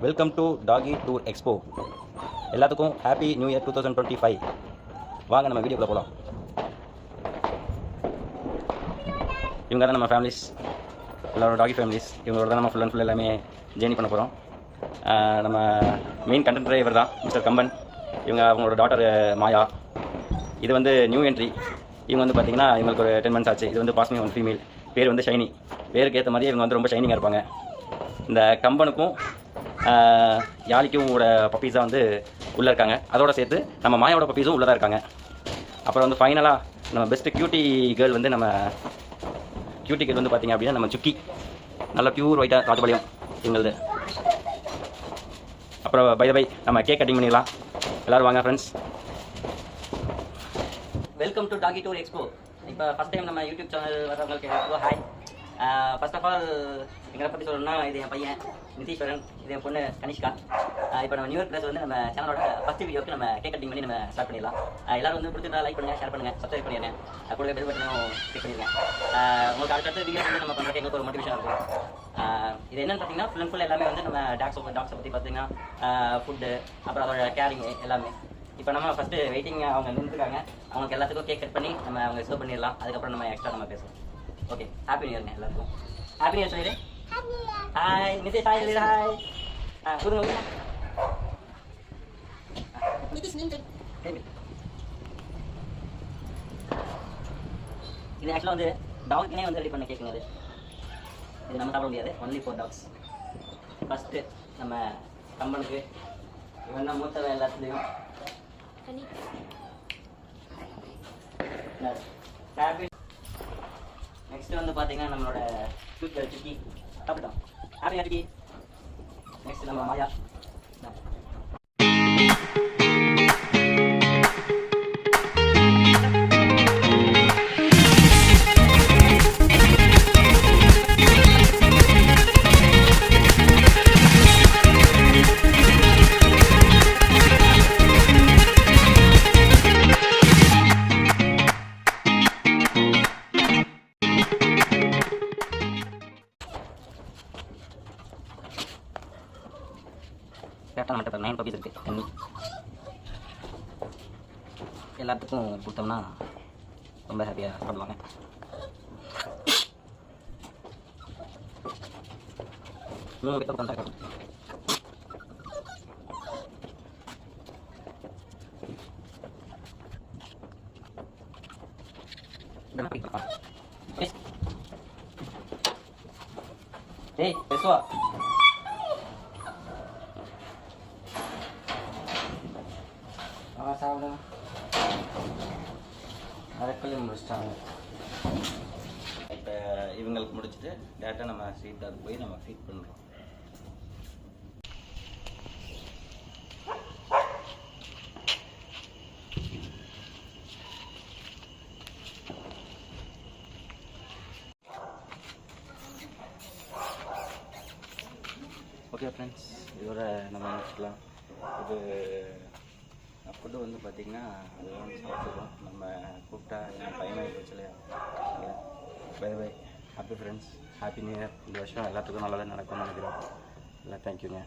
Welcome to doggy tour expo. எல்லாத்துக்கும் happy new year 2025. வாங்க நம்ம வீடியோக்குள்ள போகலாம். இவங்க தான் நம்ம ஃபேமிலிஸ், எல்லோரும் டாகி ஃபேமிலிஸ். இவங்களோட தான் நம்ம ஃபுல் அண்ட் ஃபுல் எல்லாமே ஜேர்னி பண்ண போகிறோம். நம்ம மெயின் கண்டென்ட் டிரைவர் தான் மிஸ்டர் கம்பன். இவங்க அவங்களோட டாட்டர் மாயா. இது வந்து நியூ என்ட்ரி. இவங்க வந்து பார்த்திங்கன்னா இவங்களுக்கு ஒரு 10 months ஆச்சு. இது வந்து பாஸ்மி ஒன் ஃபீமேல். பேர் வந்து ஷைனி. பேருக்கு ஏற்ற மாதிரியே இவங்க வந்து ரொம்ப ஷைனிங்காக இருப்பாங்க. இந்த கம்பனுக்கும் யாழிக்கும் பப்பீஸ் தான் வந்து உள்ளே இருக்காங்க. அதோட சேர்த்து நம்ம மாயாவோட பப்பீஸும் உள்ளே தான் இருக்காங்க. அப்புறம் வந்து ஃபைனலாக நம்ம பெஸ்ட்டு கியூட்டி கேர்ள் வந்து வந்து பார்த்திங்க அப்படின்னா நம்ம சுக்கி. நல்ல பியூர் ஒயிட்டாக ராஜபாளையம் இவங்களது. அப்புறம் பை நம்ம கேக் கட்டிங் பண்ணிடலாம். எல்லோரும் வாங்க friends. Welcome to doggy tour expo. இப்போ ஃபஸ்ட் டைம் நம்ம யூடியூப் சேனல் வர்றவங்களுக்கு ஹாய். ஃபர்ஸ்ட் ஆஃப் ஆல் எங்களை பற்றி சொல்லணும்னா, இது என் பையன் நிதீஸ்வரன், இது என் பொண்ணு கனிஷ்கா. இப்போ நம்ம நியூ இயர் ப்ளஸ் வந்து நம்ம சேனலோட ஃபஸ்ட் வீடியோக்கு நம்ம கேக் கட்டிங் பண்ணி நம்ம ஸ்டார்ட் பண்ணிடலாம். எல்லாரும் வந்து பிடிச்சிருந்தா லைக் பண்ணுங்கள், ஷேர் பண்ணுங்கள், சப்ஸ்கிரைப் பண்ணிடுங்க. கூட பெல் பட்டனும் கிளிக் பண்ணிடுங்க. உங்களுக்கு அடுத்தடுத்த வீடியோ வந்து நம்ம பண்ணுறதுக்கு எங்களுக்கு ஒரு மோட்டிவேஷன் இருக்கும். இது என்னென்னு பார்த்தீங்கன்னா ஃபுல் அண்ட் ஃபுல் எல்லாமே வந்து நம்ம டாக்ஸை பற்றி பார்த்தீங்கன்னா ஃபுட்டு, அப்புறம் அதோட கேரிங்கு எல்லாமே. இப்போ நம்ம ஃபஸ்ட்டு வெயிட்டிங் அவங்க நின்றுருக்காங்க. அவங்களுக்கு எல்லாத்துக்கும் கேக் கட் பண்ணி நம்ம அவங்க சர்வ் பண்ணிடலாம். அதுக்கப்புறம் நம்ம எக்ஸ்ட்ரா நம்ம பேசுவோம். ஓகே, ஹாப்பி நியூ இயர்ங்க எல்லாருக்கும். ஹாப்பி நியூ இயர் சொல்லிடு. ஹாய் நிதிஷ், ஹாய் சொல்லிடு. ஹாய் கொடுங்க. இது ஆக்சுவலாக வந்து டாகுக்குனே வந்து ரெடி பண்ண கேட்குங்க. இது நம்ம சாப்பிட முடியாது, ஒன்லி ஃபார் டாக்ஸ். ஃபஸ்ட்டு நம்ம கம்பனுக்கு இவன் தான் மூத்தவை எல்லாத்துலேயும். ஹாப்பி. நெக்ஸ்ட் வந்து பார்த்தீங்கன்னா நம்மளோட கியூட் கேர்ள் சுக்கி சாப்பிட்டோம். ஹாப்பி சுக்கி. நெக்ஸ்ட் நம்ம மாயா. கரெக்டாக நம்மகிட்ட 9 பப்பீஸ் இருக்குது. கம்மி எல்லாத்துக்கும் கொடுத்தோம்னா ரொம்ப ஹாப்பியாக சாப்பிடுவாங்க. மூணு பேர் பண்ணுறாங்க. ஏய் பேசுவா. சாப்பிடுங்க. அதுக்குள்ளே முடிச்சிட்டாங்க. இப்போ இவங்களுக்கு முடிச்சுட்டு டேரெக்டாக நம்ம ஸ்ட்ரீட் டாக் போய் நம்ம ஃபீட் பண்ணுறோம். ஓகே ஃப்ரெண்ட்ஸ், இதோட நம்ம முடிச்சுக்கலாம். இது ஃபுட்டு வந்து பார்த்திங்கன்னா அது வந்து சாப்பிடுவோம். நம்ம கூப்பிட்டா என் பையனாக போச்சு இல்லையா. Bye happy friends, happy new year. இந்த வருஷம் எல்லாத்துக்கும் நல்லதாக நடக்கும்னு நினைக்கிறோம். இல்லை, தேங்க்யூங்க.